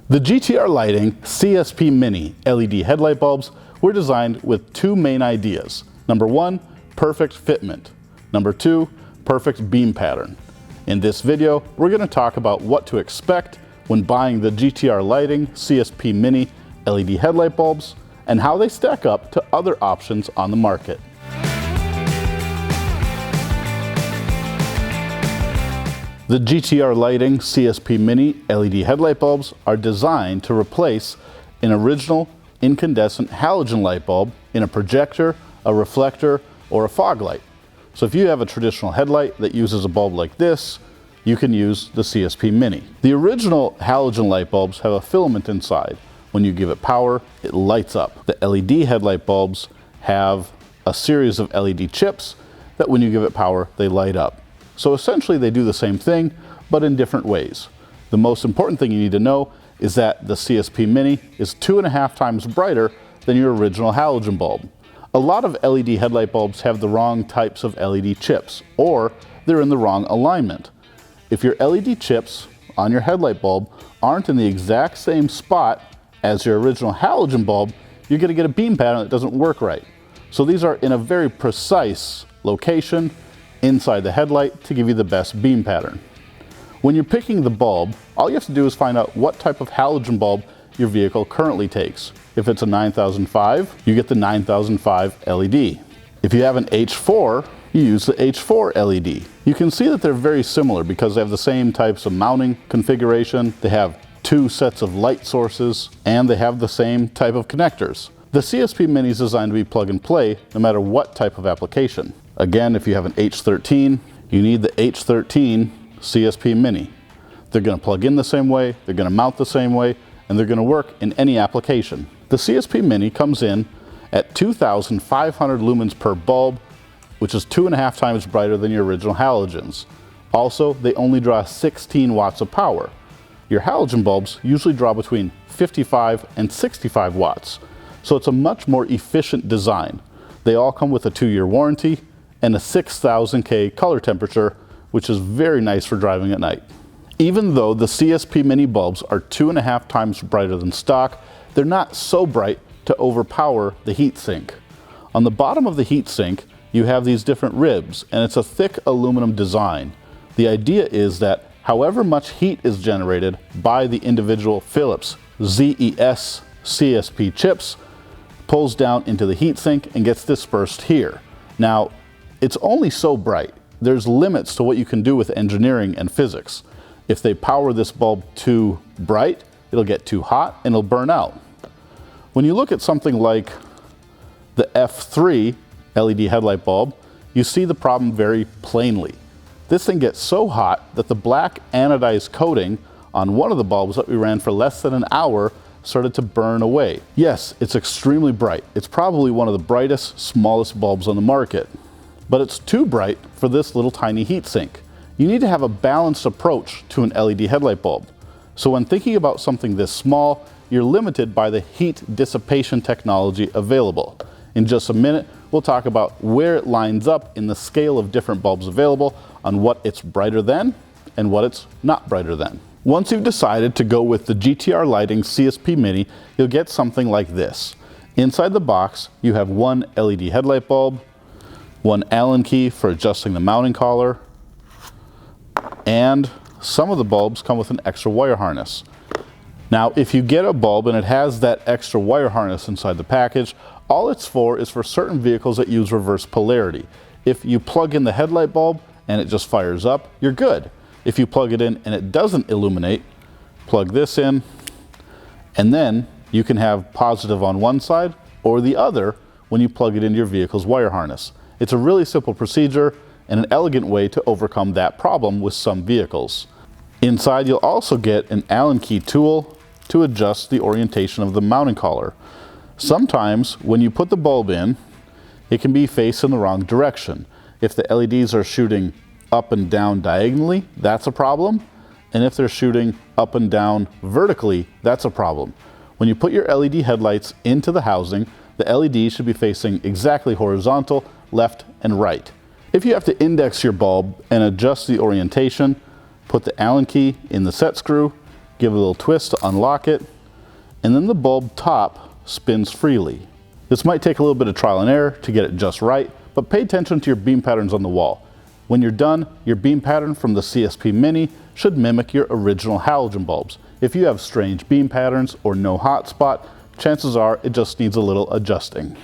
The GTR Lighting CSP Mini LED headlight bulbs were designed with two main ideas. Number one, perfect fitment. Number two, perfect beam pattern. In this video, we're going to talk about what to expect when buying the GTR Lighting CSP Mini LED headlight bulbs and how they stack up to other options on the market. The GTR Lighting CSP Mini LED headlight bulbs are designed to replace an original incandescent halogen light bulb in a projector, a reflector, or a fog light. So if you have a traditional headlight that uses a bulb like this, you can use the CSP Mini. The original halogen light bulbs have a filament inside. When you give it power, it lights up. The LED headlight bulbs have a series of LED chips that when you give it power, they light up. So essentially they do the same thing, but in different ways. The most important thing you need to know is that the CSP Mini is 2.5 times brighter than your original halogen bulb. A lot of LED headlight bulbs have the wrong types of LED chips, or they're in the wrong alignment. If your LED chips on your headlight bulb aren't in the exact same spot as your original halogen bulb, you're going to get a beam pattern that doesn't work right. So these are in a very precise location inside the headlight to give you the best beam pattern. When you're picking the bulb, all you have to do is find out what type of halogen bulb your vehicle currently takes. If it's a 9005, you get the 9005 LED. If you have an H4, you use the H4 LED. You can see that they're very similar because they have the same types of mounting configuration, they have two sets of light sources, and they have the same type of connectors. The CSP Mini is designed to be plug and play no matter what type of application. Again, if you have an H13, you need the H13 CSP Mini. They're going to plug in the same way, they're going to mount the same way, and they're going to work in any application. The CSP Mini comes in at 2,500 lumens per bulb, which is 2.5 times brighter than your original halogens. Also, they only draw 16 watts of power. Your halogen bulbs usually draw between 55 and 65 watts, so it's a much more efficient design. They all come with a 2-year warranty and a 6,000 K color temperature, which is very nice for driving at night. Even though the CSP Mini bulbs are 2.5 times brighter than stock, they're not so bright to overpower the heatsink. On the bottom of the heatsink, you have these different ribs, and it's a thick aluminum design. The idea is that however much heat is generated by the individual Philips ZES CSP chips pulls down into the heatsink and gets dispersed here. Now, it's only so bright. There's limits to what you can do with engineering and physics. If they power this bulb too bright, it'll get too hot and it'll burn out. When you look at something like the F3 LED headlight bulb, you see the problem very plainly. This thing gets so hot that the black anodized coating on one of the bulbs that we ran for less than an hour started to burn away. Yes, it's extremely bright. It's probably one of the brightest, smallest bulbs on the market. But it's too bright for this little tiny heatsink. You need to have a balanced approach to an LED headlight bulb. So when thinking about something this small, you're limited by the heat dissipation technology available. In just a minute, we'll talk about where it lines up in the scale of different bulbs available on what it's brighter than and what it's not brighter than. Once you've decided to go with the GTR Lighting CSP Mini, you'll get something like this. Inside the box, you have one LED headlight bulb, one Allen key for adjusting the mounting collar, and some of the bulbs come with an extra wire harness. Now, if you get a bulb and it has that extra wire harness inside the package, all it's for is for certain vehicles that use reverse polarity. If you plug in the headlight bulb and it just fires up, you're good. If you plug it in and it doesn't illuminate, plug this in, and then you can have positive on one side or the other when you plug it into your vehicle's wire harness. It's a really simple procedure and an elegant way to overcome that problem with some vehicles. Inside, you'll also get an Allen key tool to adjust the orientation of the mounting collar. Sometimes when you put the bulb in, it can be faced in the wrong direction. If the LEDs are shooting up and down diagonally, that's a problem. And if they're shooting up and down vertically, that's a problem. When you put your LED headlights into the housing, the LED should be facing exactly horizontal, left and right. If you have to index your bulb and adjust the orientation, put the Allen key in the set screw give it a little twist to unlock it, and then the bulb top spins freely. This might take a little bit of trial and error to get it just right, but pay attention to your beam patterns on the wall. When you're done, your beam pattern from the CSP Mini should mimic your original halogen bulbs. If you have strange beam patterns or no hot spot, chances are it just needs a little adjusting.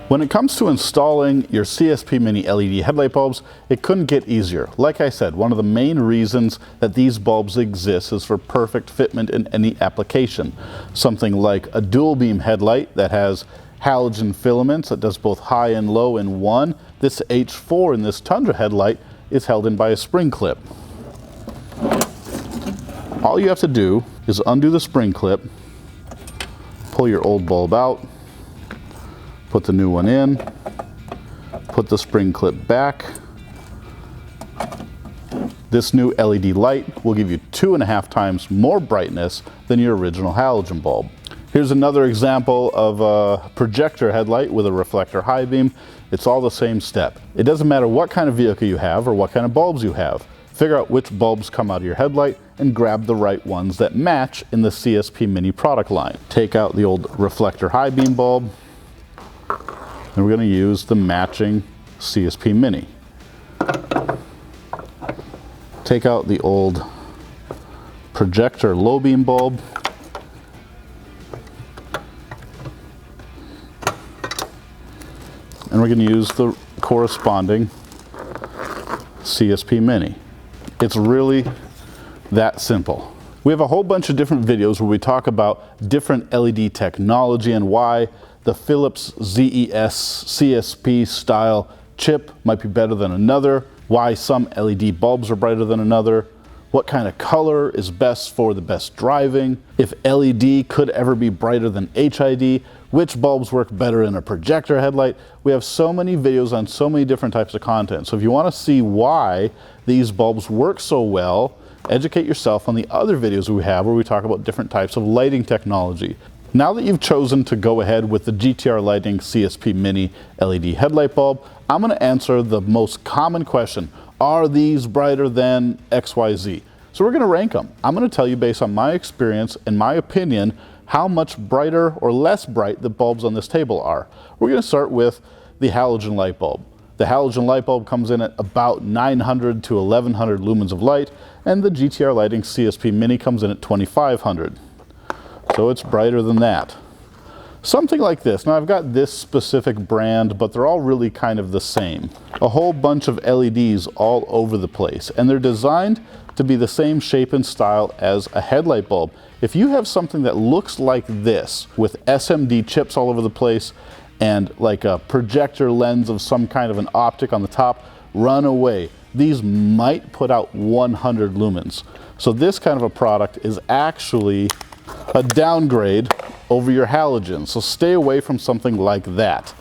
When it comes to installing your CSP Mini LED headlight bulbs, it couldn't get easier. Like I said, one of the main reasons that these bulbs exist is for perfect fitment in any application. Something like a dual beam headlight that has halogen filaments that does both high and low in one. This H4 in this Tundra headlight is held in by a spring clip. All you have to do is undo the spring clip, pull your old bulb out, put the new one in, put the spring clip back. This new LED light will give you 2.5 times more brightness than your original halogen bulb. Here's another example of a projector headlight with a reflector high beam. It's all the same step. It doesn't matter what kind of vehicle you have or what kind of bulbs you have. Figure out which bulbs come out of your headlight and grab the right ones that match in the CSP Mini product line. Take out the old reflector high beam bulb, and we're going to use the matching CSP Mini. Take out the old projector low beam bulb, and we're going to use the corresponding CSP Mini. It's really that simple. We have a whole bunch of different videos where we talk about different LED technology and why the Philips ZES CSP style chip might be better than another, why some LED bulbs are brighter than another, what kind of color is best for the best driving, if LED could ever be brighter than HID, which bulbs work better in a projector headlight. We have so many videos on so many different types of content. So if you want to see why these bulbs work so well, educate yourself on the other videos we have where we talk about different types of lighting technology. Now that you've chosen to go ahead with the GTR Lighting CSP Mini LED headlight bulb, I'm going to answer the most common question. Are these brighter than XYZ? So we're going to rank them. I'm going to tell you based on my experience and my opinion how much brighter or less bright the bulbs on this table are. We're going to start with the halogen light bulb. The halogen light bulb comes in at about 900 to 1100 lumens of light, and the GTR Lighting CSP Mini comes in at 2500. So it's brighter than that. Something like this. Now I've got this specific brand, but they're all really kind of the same. A whole bunch of LEDs all over the place, and they're designed to be the same shape and style as a headlight bulb. If you have something that looks like this with SMD chips all over the place and like a projector lens of some kind of an optic on the top, run away. These might put out 100 lumens. So this kind of a product is actually a downgrade over your halogen. So stay away from something like that.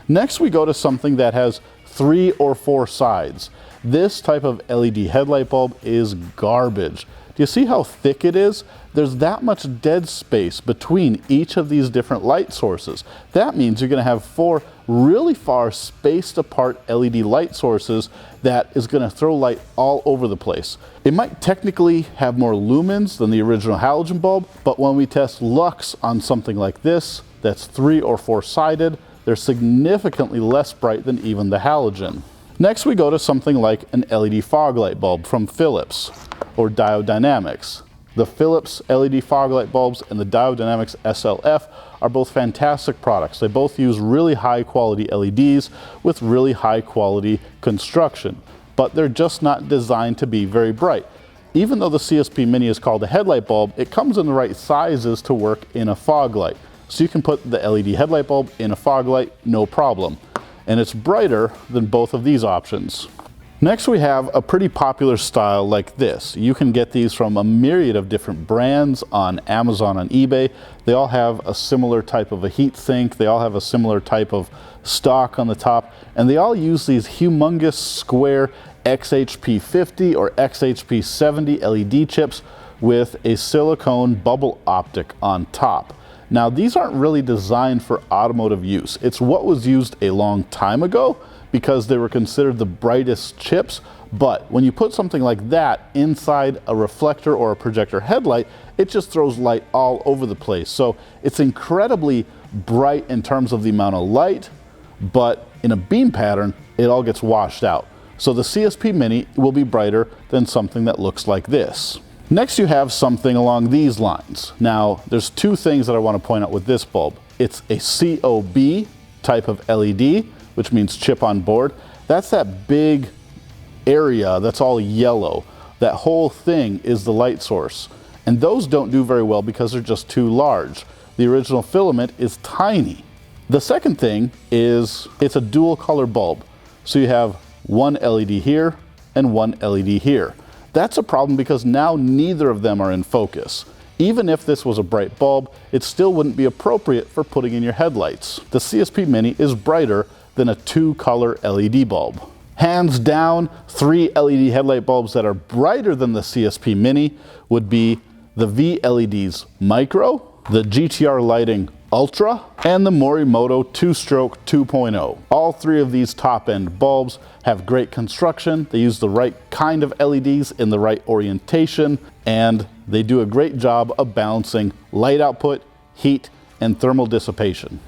Next we go to something that has 3 or 4 sides. This type of LED headlight bulb is garbage. Do you see how thick it is? There's that much dead space between each of these different light sources. That means you're going to have 4 really far spaced apart LED light sources that is going to throw light all over the place. It might technically have more lumens than the original halogen bulb, but when we test lux on something like this, that's 3 or 4 sided, they're significantly less bright than even the halogen. Next we go to something like an LED fog light bulb from Philips or Diode Dynamics. The Philips LED fog light bulbs and the Diode Dynamics SLF are both fantastic products. They both use really high quality LEDs with really high quality construction, but they're just not designed to be very bright. Even though the CSP Mini is called a headlight bulb, it comes in the right sizes to work in a fog light. So you can put the LED headlight bulb in a fog light, no problem. And it's brighter than both of these options. Next we have a pretty popular style like this. You can get these from a myriad of different brands on Amazon and eBay. They all have a similar type of a heat sink. They all have a similar type of stock on the top. And they all use these humongous square XHP50 or XHP70 LED chips with a silicone bubble optic on top. Now these aren't really designed for automotive use. It's what was used a long time ago because they were considered the brightest chips. But when you put something like that inside a reflector or a projector headlight, it just throws light all over the place. So it's incredibly bright in terms of the amount of light, but in a beam pattern, it all gets washed out. So the CSP Mini will be brighter than something that looks like this. Next, you have something along these lines. Now, there's two things that I want to point out with this bulb. It's a COB type of LED, which means chip on board. That's that big area that's all yellow. That whole thing is the light source. And those don't do very well because they're just too large. The original filament is tiny. The second thing is it's a dual color bulb. So you have one LED here and one LED here. That's a problem because now neither of them are in focus. Even if this was a bright bulb, it still wouldn't be appropriate for putting in your headlights. The CSP Mini is brighter than a two-color LED bulb. Hands down, 3 LED headlight bulbs that are brighter than the CSP Mini would be the VLED's Micro, the GTR Lighting Ultra, and the Morimoto 2-Stroke 2.0. All 3 of these top-end bulbs have great construction. They use the right kind of LEDs in the right orientation, and they do a great job of balancing light output, heat, and thermal dissipation.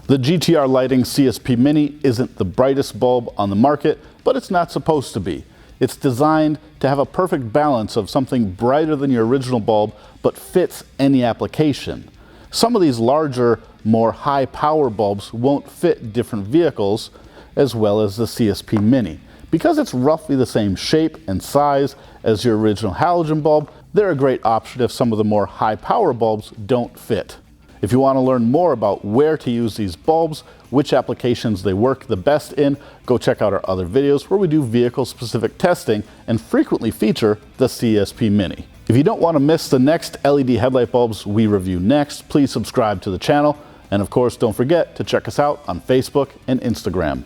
The GTR Lighting CSP Mini isn't the brightest bulb on the market, but it's not supposed to be. It's designed to have a perfect balance of something brighter than your original bulb, but fits any application. Some of these larger, more high power bulbs won't fit different vehicles, as well as the CSP Mini. Because it's roughly the same shape and size as your original halogen bulb, they're a great option if some of the more high power bulbs don't fit. If you want to learn more about where to use these bulbs, which applications they work the best in, go check out our other videos where we do vehicle-specific testing and frequently feature the CSP Mini. If you don't want to miss the next LED headlight bulbs we review next, please subscribe to the channel. And of course, don't forget to check us out on Facebook and Instagram.